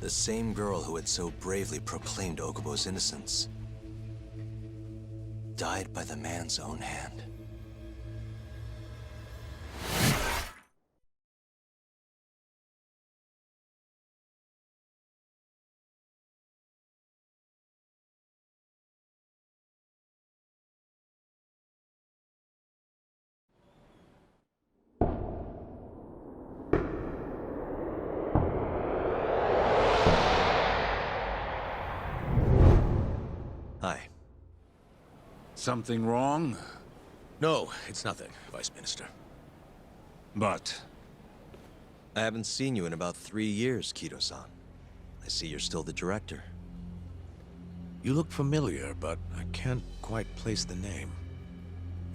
The same girl who had so bravely proclaimed Okubo's innocence died by the man's own hand. Hi. Something wrong? No, it's nothing, Vice Minister. But... I haven't seen you in about 3 years, Kido-san. I see you're still the director. You look familiar, but I can't quite place the name.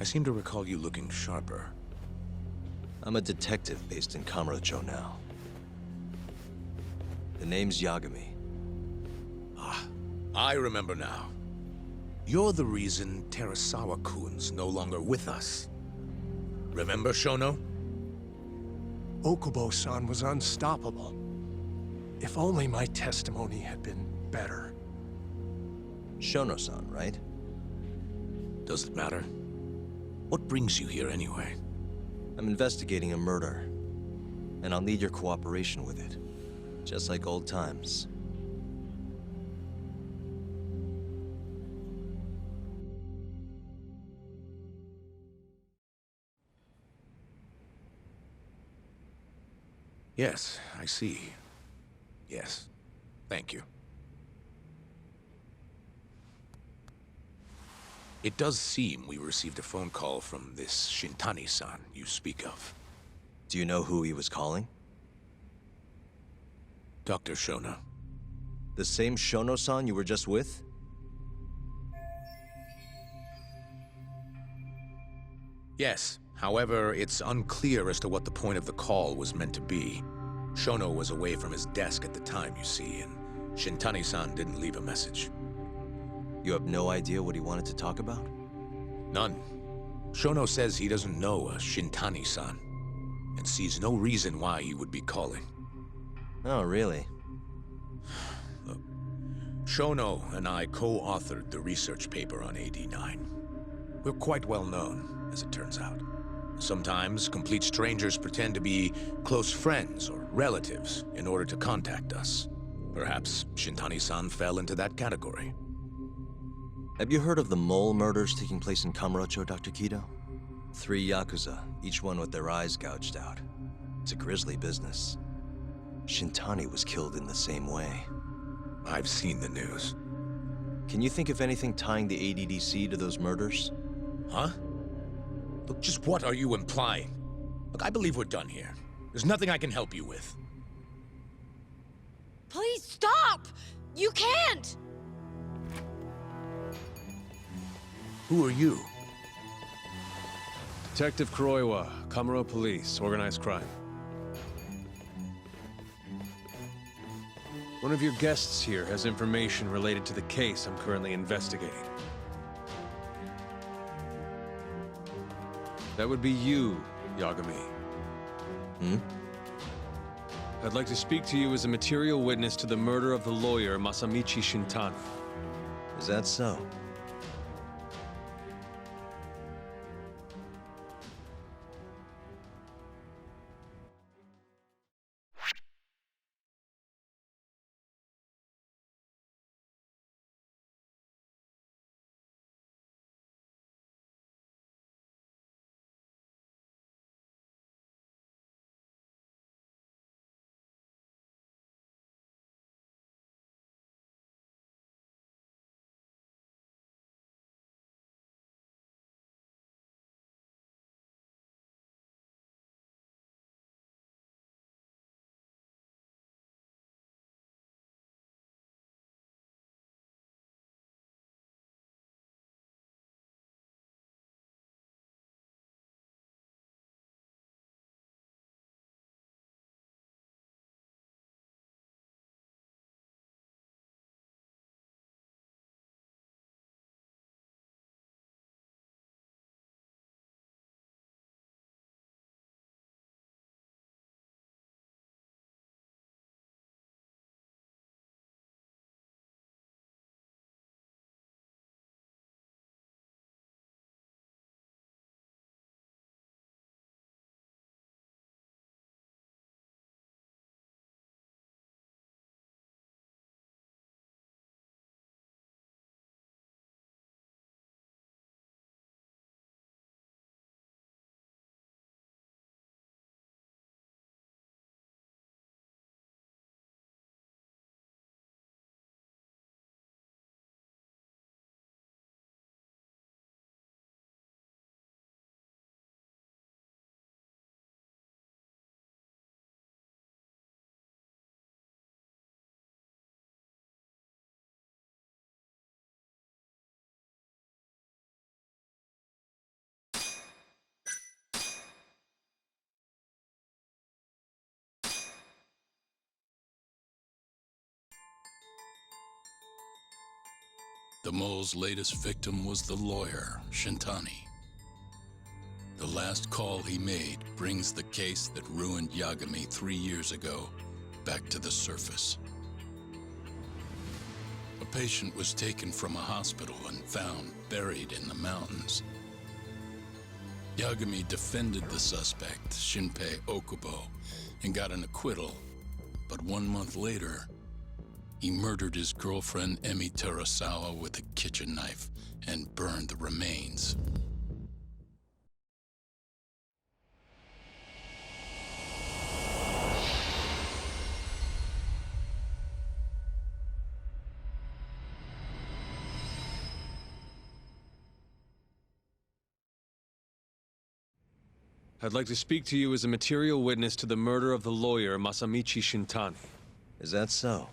I seem to recall you looking sharper. I'm a detective based in Kamurocho now. The name's Yagami. Ah, I remember now. You're the reason Terasawa-kun's no longer with us. Remember, Shono? Okubo-san was unstoppable. If only my testimony had been better. Shono-san, right? Does it matter? What brings you here anyway? I'm investigating a murder, and I'll need your cooperation with it. Just like old times. Yes, I see. Yes. Thank you. It does seem we received a phone call from this Shintani-san you speak of. Do you know who he was calling? Dr. Shono. The same Shono-san you were just with? Yes. However, it's unclear as to what the point of the call was meant to be. Shono was away from his desk at the time, you see, and Shintani-san didn't leave a message. You have no idea what he wanted to talk about? None. Shono says he doesn't know a Shintani-san, and sees no reason why he would be calling. Oh, really? Look, Shono and I co-authored the research paper on AD9. We're quite well known, as it turns out. Sometimes, complete strangers pretend to be close friends or relatives in order to contact us. Perhaps Shintani-san fell into that category. Have you heard of the mole murders taking place in Kamurocho, Dr. Kido? 3 Yakuza, each one with their eyes gouged out. It's a grisly business. Shintani was killed in the same way. I've seen the news. Can you think of anything tying the ADDC to those murders? Huh? Look, just what are you implying? Look, I believe we're done here. There's nothing I can help you with. Please stop! You can't! Who are you? Detective Kuroiwa, Kamuro Police, Organized Crime. One of your guests here has information related to the case I'm currently investigating. That would be you, Yagami. Hmm? I'd like to speak to you as a material witness to the murder of the lawyer Masamichi Shintani. Is that so? The mole's latest victim was the lawyer, Shintani. The last call he made brings the case that ruined Yagami 3 years ago back to the surface. A patient was taken from a hospital and found buried in the mountains. Yagami defended the suspect, Shinpei Okubo, and got an acquittal. But 1 month later, he murdered his girlfriend Emi Terasawa with a kitchen knife and burned the remains. I'd like to speak to you as a material witness to the murder of the lawyer Masamichi Shintani. Is that so?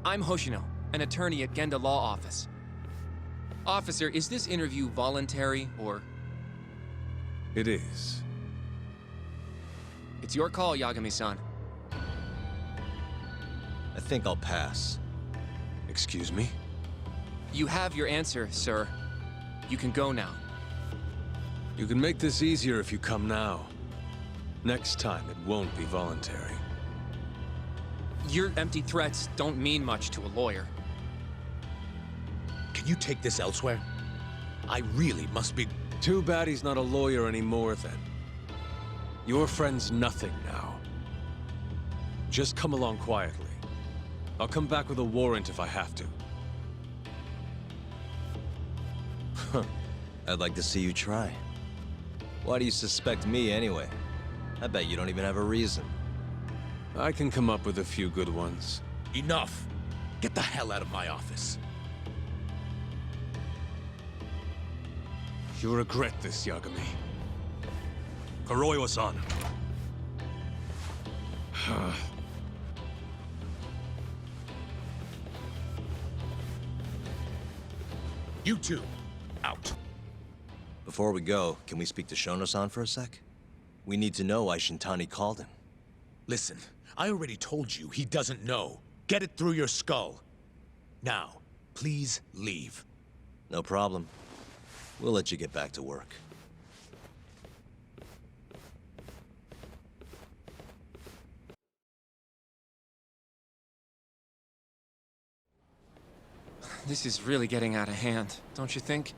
I'm Hoshino, an attorney at Genda Law Office. Officer, is this interview voluntary, or...? It is. It's your call, Yagami-san. I think I'll pass. Excuse me? You have your answer, sir. You can go now. You can make this easier if you come now. Next time, it won't be voluntary. Your empty threats don't mean much to a lawyer. Can you take this elsewhere? I really must be... Too bad he's not a lawyer anymore, then. Your friend's nothing now. Just come along quietly. I'll come back with a warrant if I have to. I'd like to see you try. Why do you suspect me anyway? I bet you don't even have a reason. I can come up with a few good ones. Enough! Get the hell out of my office. You'll regret this, Yagami. Kuroiwa-san. You two, out. Before we go, can we speak to Shono-san for a sec? We need to know why Shintani called him. Listen, I already told you he doesn't know. Get it through your skull. Now, please leave. No problem. We'll let you get back to work. This is really getting out of hand, don't you think?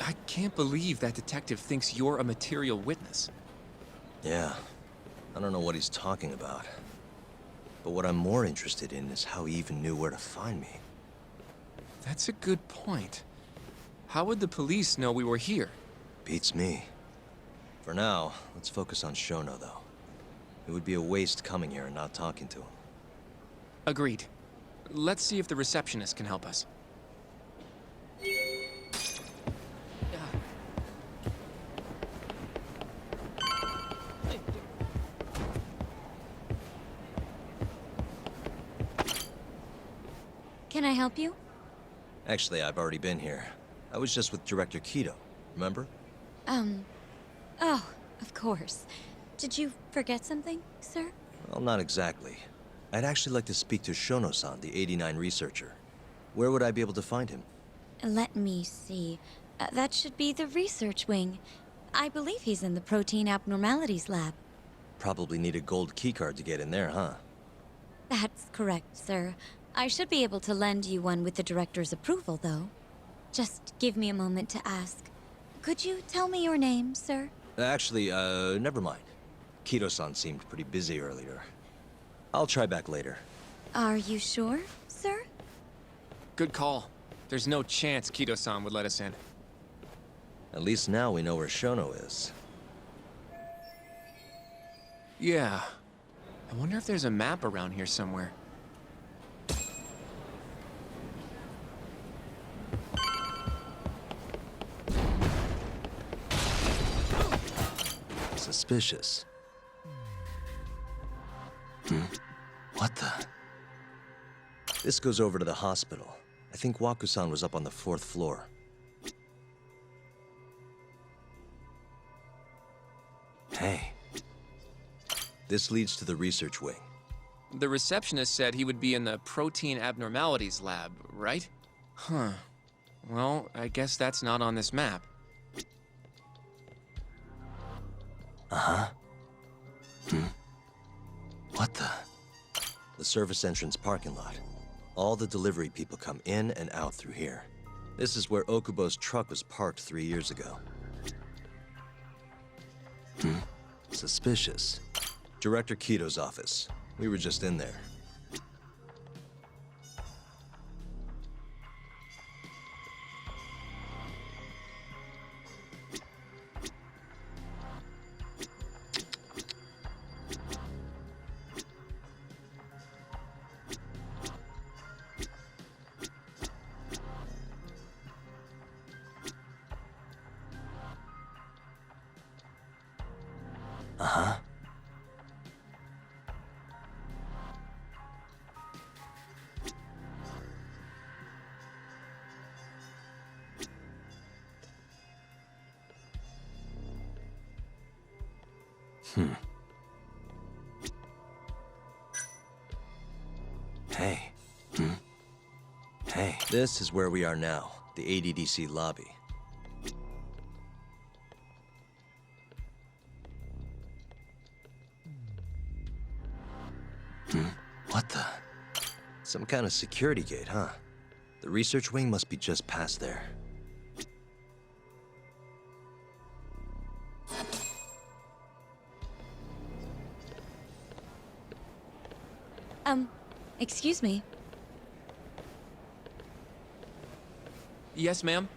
I can't believe that detective thinks you're a material witness. Yeah. I don't know what he's talking about. But what I'm more interested in is how he even knew where to find me. That's a good point. How would the police know we were here? Beats me. For now, let's focus on Shono, though. It would be a waste coming here and not talking to him. Agreed. Let's see if the receptionist can help us. Can I help you? Actually, I've already been here. I was just with Director Kido, remember? Oh, of course. Did you forget something, sir? Well, not exactly. I'd actually like to speak to Shono-san, the 89 researcher. Where would I be able to find him? Let me see. That should be the research wing. I believe he's in the protein abnormalities lab. Probably need a gold keycard to get in there, huh? That's correct, sir. I should be able to lend you one with the director's approval, though. Just give me a moment to ask. Could you tell me your name, sir? Actually, never mind. Kido-san seemed pretty busy earlier. I'll try back later. Are you sure, sir? Good call. There's no chance Kido-san would let us in. At least now we know where Shono is. Yeah. I wonder if there's a map around here somewhere. Suspicious. What the? This goes over to the hospital. I think Waku-san was up on the 4th floor. Hey. This leads to the research wing. The receptionist said he would be in the protein abnormalities lab, right? Huh. Well, I guess that's not on this map. Uh-huh. What the? The service entrance parking lot. All the delivery people come in and out through here. This is where Okubo's truck was parked 3 years ago. Suspicious. Director Kito's office. We were just in there. Uh-huh. Hey. Hey. This is where we are now, the ADDC lobby. What the? Some kind of security gate, huh? The research wing must be just past there. Excuse me. Yes, ma'am?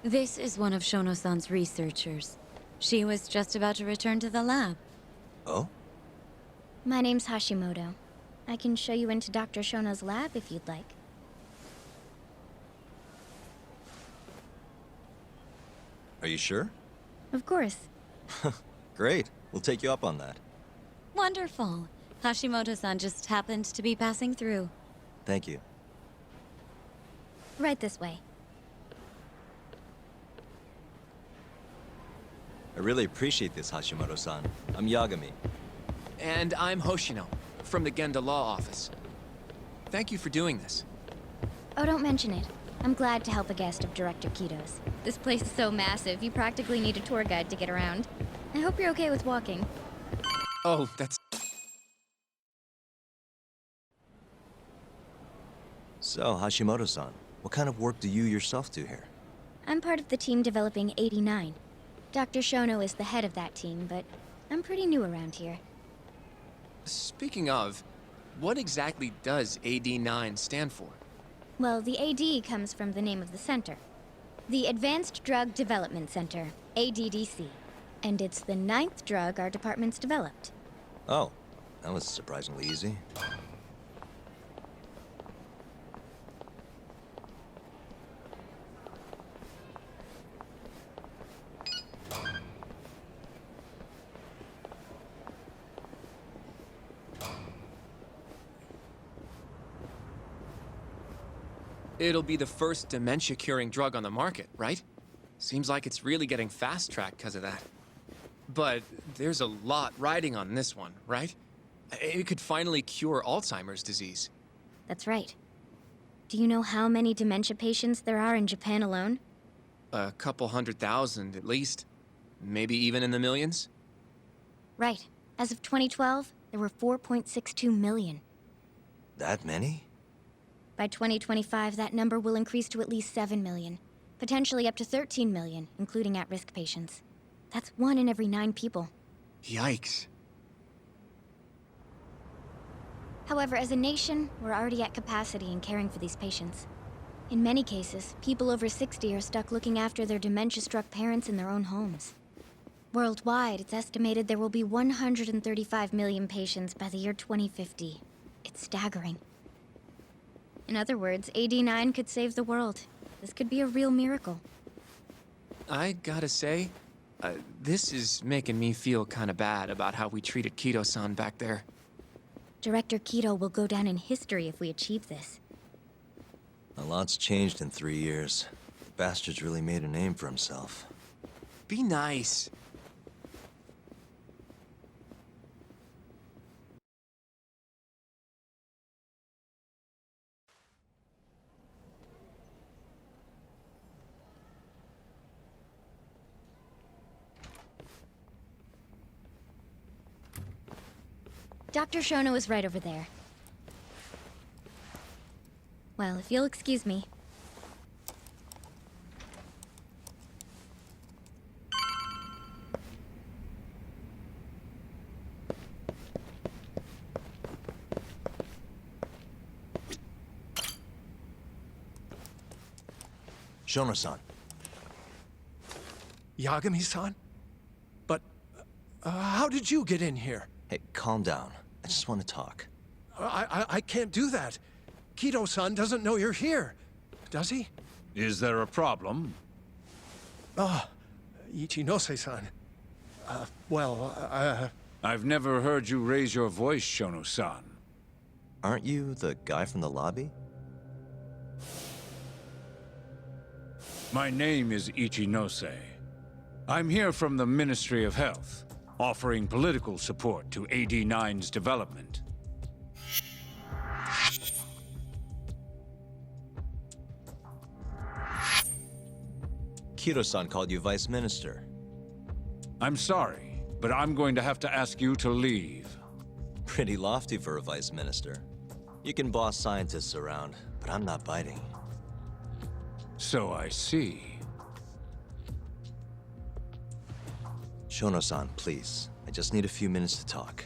This is one of Shono-san's researchers. She was just about to return to the lab. Oh? My name's Hashimoto. I can show you into Dr. Shono's lab if you'd like. Are you sure? Of course. Great. We'll take you up on that. Wonderful. Hashimoto-san just happened to be passing through. Thank you. Right this way. I really appreciate this, Hashimoto-san. I'm Yagami. And I'm Hoshino, from the Genda Law Office. Thank you for doing this. Oh, don't mention it. I'm glad to help a guest of Director Kito's. This place is so massive, you practically need a tour guide to get around. I hope you're okay with walking. Oh, that's... So, Hashimoto-san, what kind of work do you yourself do here? I'm part of the team developing 89. Dr. Shono is the head of that team, but I'm pretty new around here. Speaking of, what exactly does AD9 stand for? Well, the AD comes from the name of the center. The Advanced Drug Development Center, ADDC. And it's the 9th drug our department's developed. Oh, that was surprisingly easy. It'll be the first dementia-curing drug on the market, right? Seems like it's really getting fast-tracked because of that. But there's a lot riding on this one, right? It could finally cure Alzheimer's disease. That's right. Do you know how many dementia patients there are in Japan alone? A couple 100,000 at least. Maybe even in the millions? Right. As of 2012, there were 4.62 million. That many? By 2025, that number will increase to at least 7 million. Potentially up to 13 million, including at-risk patients. That's 1 in every 9 people. Yikes. However, as a nation, we're already at capacity in caring for these patients. In many cases, people over 60 are stuck looking after their dementia-struck parents in their own homes. Worldwide, it's estimated there will be 135 million patients by the year 2050. It's staggering. In other words, AD9 could save the world. This could be a real miracle. I gotta say, this is making me feel kinda bad about how we treated Kito-san back there. Director Kito will go down in history if we achieve this. A lot's changed in 3 years. The bastard's really made a name for himself. Be nice. Dr. Shono is right over there. Well, if you'll excuse me. Shono-san. Yagami-san? But, how did you get in here? Hey, calm down. I just want to talk. I can't do that. Kido-san doesn't know you're here, does he? Is there a problem? Ichinose-san. I've never heard you raise your voice, Shono-san. Aren't you the guy from the lobby? My name is Ichinose. I'm here from the Ministry of Health, offering political support to AD9's development. Kido-san called you Vice Minister. I'm sorry, but I'm going to have to ask you to leave. Pretty lofty for a Vice Minister. You can boss scientists around, but I'm not biting. So I see. Shono-san, please. I just need a few minutes to talk.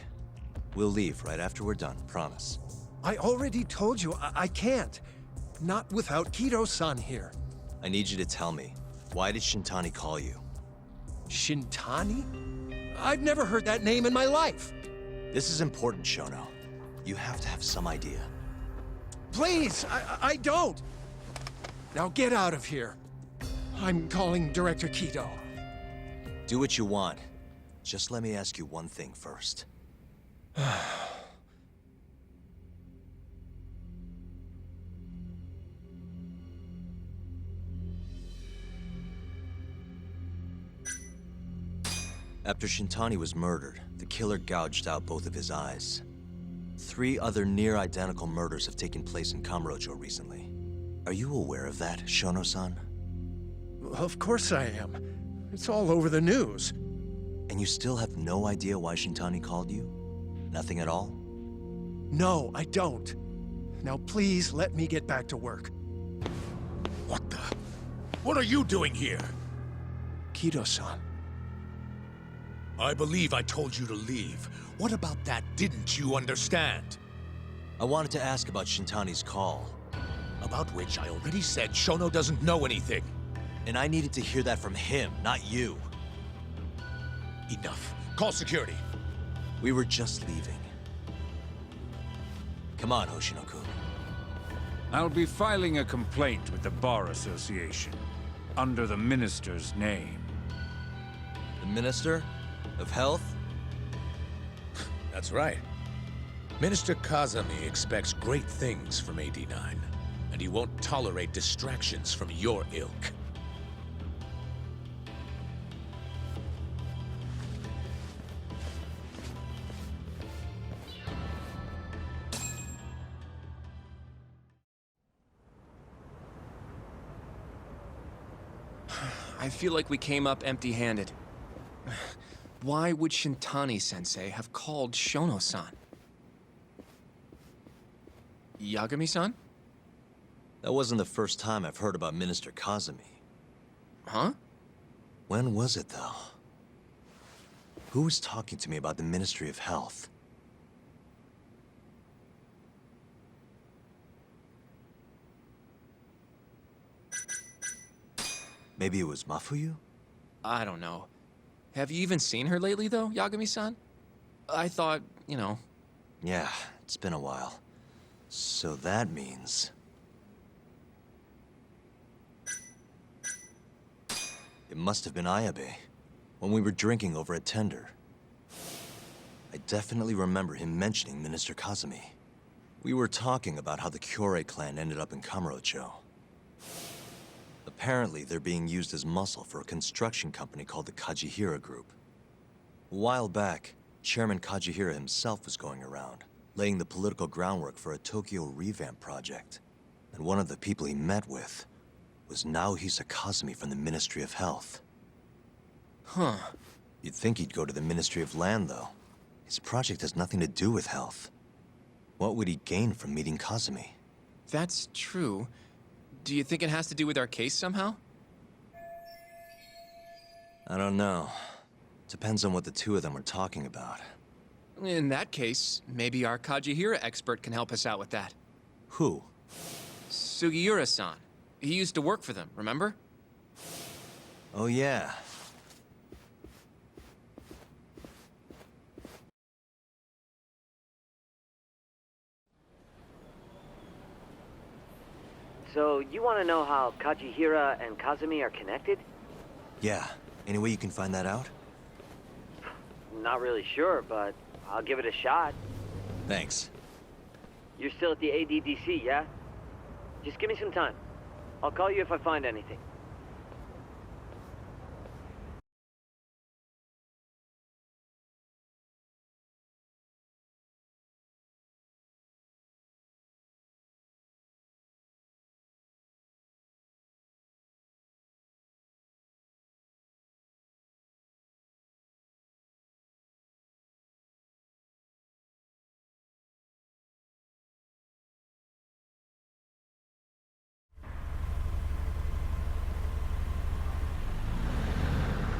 We'll leave right after we're done, promise. I already told you I can't. Not without Kido-san here. I need you to tell me, why did Shintani call you? Shintani? I've never heard that name in my life. This is important, Shono. You have to have some idea. Please, I don't. Now get out of here. I'm calling Director Kido. Do what you want. Just let me ask you one thing first. After Shintani was murdered, the killer gouged out both of his eyes. 3 other near-identical murders have taken place in Kamurocho recently. Are you aware of that, Shono-san? Of course I am. It's all over the news. And you still have no idea why Shintani called you? Nothing at all? No, I don't. Now please let me get back to work. What the? What are you doing here? Kido-san. I believe I told you to leave. What about that didn't you understand? I wanted to ask about Shintani's call. About which I already said Shono doesn't know anything. And I needed to hear that from him, not you. Enough. Call security. We were just leaving. Come on, Hoshino-kun. I'll be filing a complaint with the Bar Association, under the Minister's name. The Minister of Health? That's right. Minister Kazami expects great things from AD9, and he won't tolerate distractions from your ilk. I feel like we came up empty-handed. Why would Shintani-sensei have called Shono-san? Yagami-san? That wasn't the first time I've heard about Minister Kazami. Huh? When was it, though? Who was talking to me about the Ministry of Health? Maybe it was Mafuyu? I don't know. Have you even seen her lately, though, Yagami-san? I thought, you know... Yeah, it's been a while. So that means... It must have been Ayabe, when we were drinking over at Tender. I definitely remember him mentioning Minister Kazami. We were talking about how the Kyorei clan ended up in Kamurocho. Apparently, they're being used as muscle for a construction company called the Kajihira Group. A while back, Chairman Kajihira himself was going around, laying the political groundwork for a Tokyo revamp project. And one of the people he met with was Naohisa Kazami from the Ministry of Health. Huh. You'd think he'd go to the Ministry of Land, though. His project has nothing to do with health. What would he gain from meeting Kazumi? That's true. Do you think it has to do with our case somehow? I don't know. Depends on what the two of them are talking about. In that case, maybe our Kajihira expert can help us out with that. Who? Sugiura-san. He used to work for them, remember? Oh, yeah. So, you want to know how Kajihira and Kazumi are connected? Yeah. Any way you can find that out? Not really sure, but I'll give it a shot. Thanks. You're still at the ADDC, yeah? Just give me some time. I'll call you if I find anything.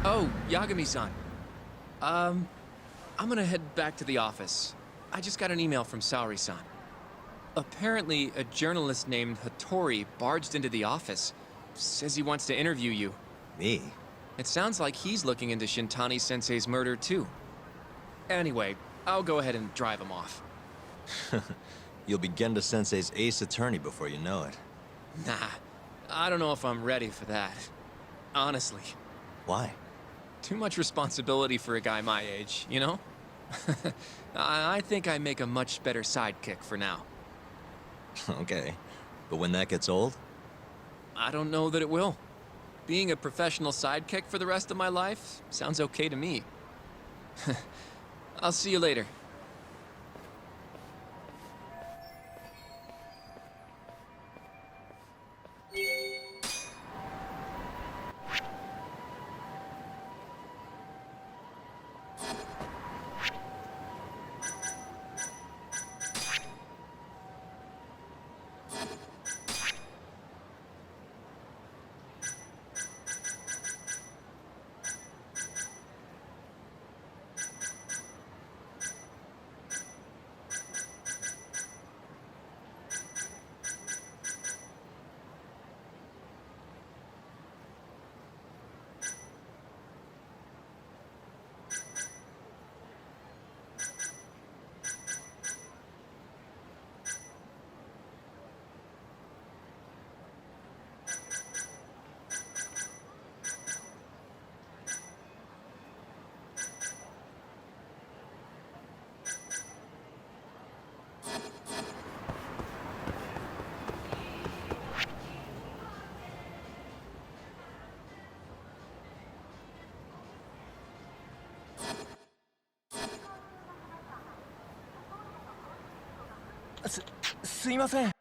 Oh, Yagami-san. I'm gonna head back to the office. I just got an email from Saori-san. Apparently, a journalist named Hattori barged into the office. Says he wants to interview you. Me? It sounds like he's looking into Shintani-sensei's murder, too. Anyway, I'll go ahead and drive him off. You'll be Genda Sensei's ace attorney before you know it. Nah, I don't know if I'm ready for that. Honestly. Why? Too much responsibility for a guy my age, you know? I think I make a much better sidekick for now. Okay. But when that gets old? I don't know that it will. Being a professional sidekick for the rest of my life sounds okay to me. I'll see you later.すいません。